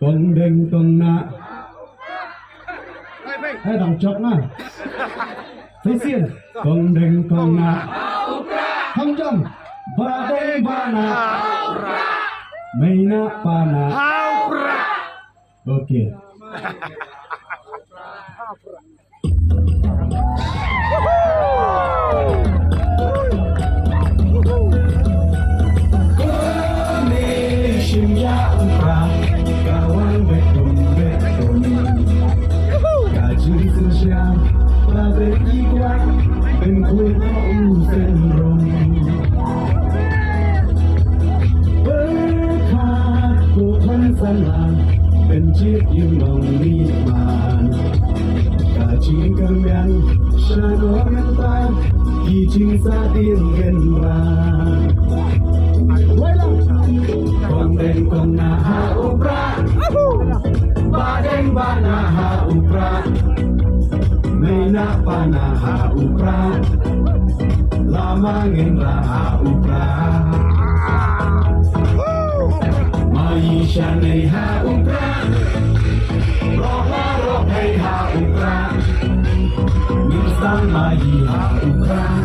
Con đinh con nạ Ê đằng chọc nè Thấy xiên Con đinh con nạ Không chồng Ba đinh ba nạ Mày nạ ba nạ Ok Kawan beton Kaji sosial pada ikut Pengkul sendrom Berkat Tuhan salam Pencipta yang nikmat Kaji kembian Syarwa mental Kijing satin genran Con đen con na ha upra Ba đen ba na ha upra Mây na pa na ha upra Lama ngin ra ha upra Maisha nei ha upra Roh hey ha upra Nistan mai ha upra